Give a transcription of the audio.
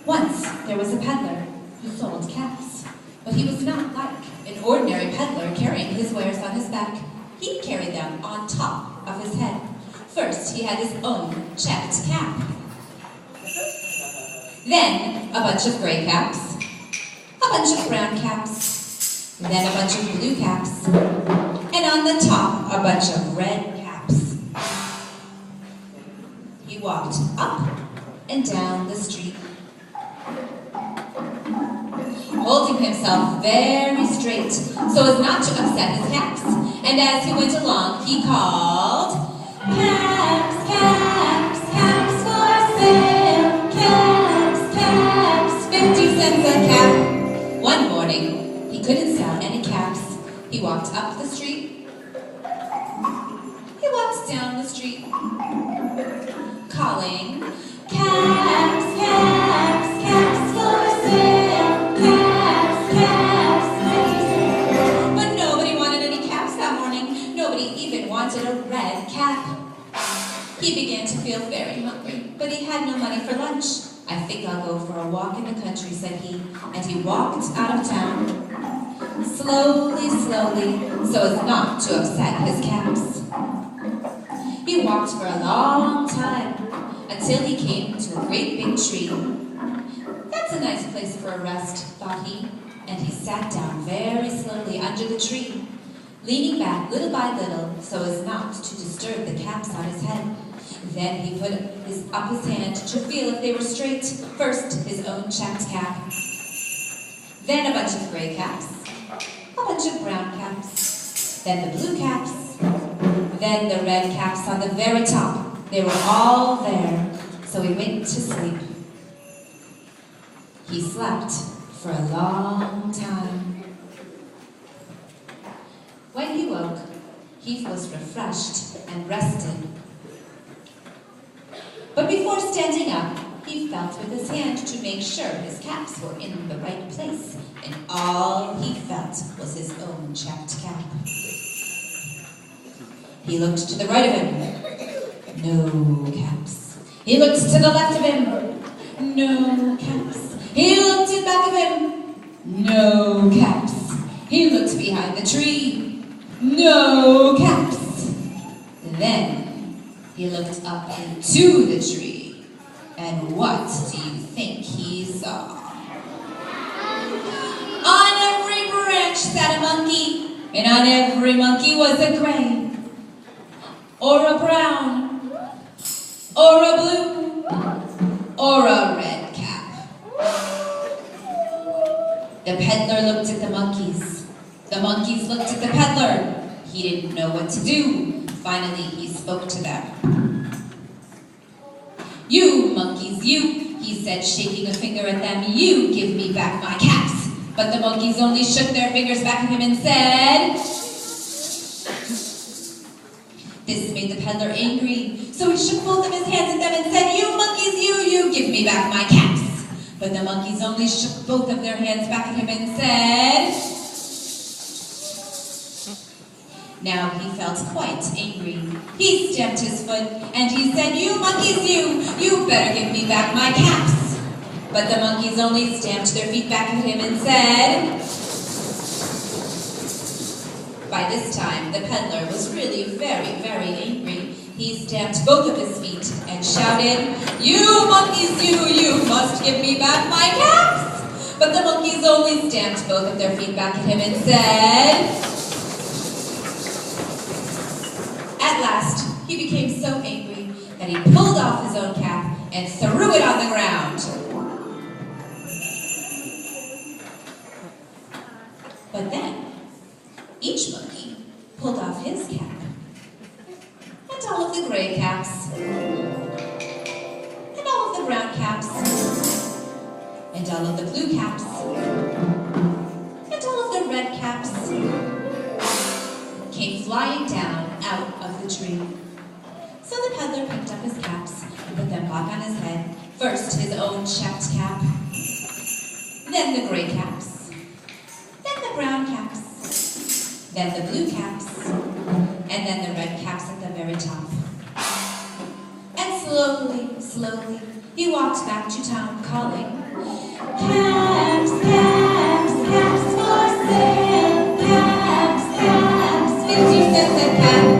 Once there was a peddler who sold caps, but he was not like an ordinary peddler carrying his wares on his back. He carried them on top of his head. First, he had his own checked cap. Then, a bunch of gray caps, a bunch of brown caps, then a bunch of blue caps, and on the top, a bunch of red caps. He walked up and down the street, holding himself very straight so as not to upset his caps. And as he went along, he called, "Caps, caps, caps for sale, caps, caps, 50 cents a cap." One morning, he couldn't sell any caps. He walked up the street. He walked down the street, calling, "Caps, caps, caps for sale, caps, caps, 50 cents." But nobody wanted any caps that morning. Nobody even wanted a red cap. He began to feel very hungry, but he had no money for lunch. "I think I'll go for a walk in the country," said he, and he walked out of town, slowly, slowly, so as not to upset his caps. He walked for a long time, until he came to a great big tree. "That's a nice place for a rest," thought he, and he sat down very slowly under the tree, leaning back little by little so as not to disturb the caps on his head. Then he put up his hand to feel if they were straight. First, his own checked cap, then a bunch of gray caps, a bunch of brown caps, then the blue caps, then the red caps on the very top. They were all there, so he went to sleep. He slept for a long time. When he woke, he was refreshed and rested. But before standing up, he felt with his hand to make sure his caps were in the right place, and all he felt was his own checked cap. He looked to the right of him. No caps. He looked to the left of him. No caps. He looked in back of him. No caps. He looked behind the tree. No caps. Then he looked up into the tree. And what do you think he saw? On every branch sat a monkey, and on every monkey was a gray, or a brown, or a blue, or a red cap. The peddler looked at the monkeys. The monkeys looked at the peddler. He didn't know what to do. Finally, he spoke to them. "You monkeys, you," he said, shaking a finger at them, "you give me back my caps." But the monkeys only shook their fingers back at him and said, This made the peddler angry, so he shook both of his hands at them and said, "You monkeys, you give me back my caps." But the monkeys only shook both of their hands back at him and said... Now he felt quite angry. He stamped his foot and he said, "You monkeys, you better give me back my caps." But the monkeys only stamped their feet back at him and said... By this time, the peddler was really very, very angry. He stamped both of his feet and shouted, "You monkeys, you must give me back my caps!" But the monkeys only stamped both of their feet back at him and said... At last, he became so angry that he pulled off his own cap and threw it on the ground. But then, each monkey pulled off his cap, and all of the gray caps, and all of the brown caps, and all of the blue caps, and all of the red caps came flying down out of the tree. So the peddler picked up his caps and put them back on his head. First his own checked cap, then the gray caps, then the brown caps, then the blue caps, and then the red caps at the very top. And slowly, slowly, He walked back to town calling, "Caps, caps, caps for sale, caps, caps, 50 cents a cap."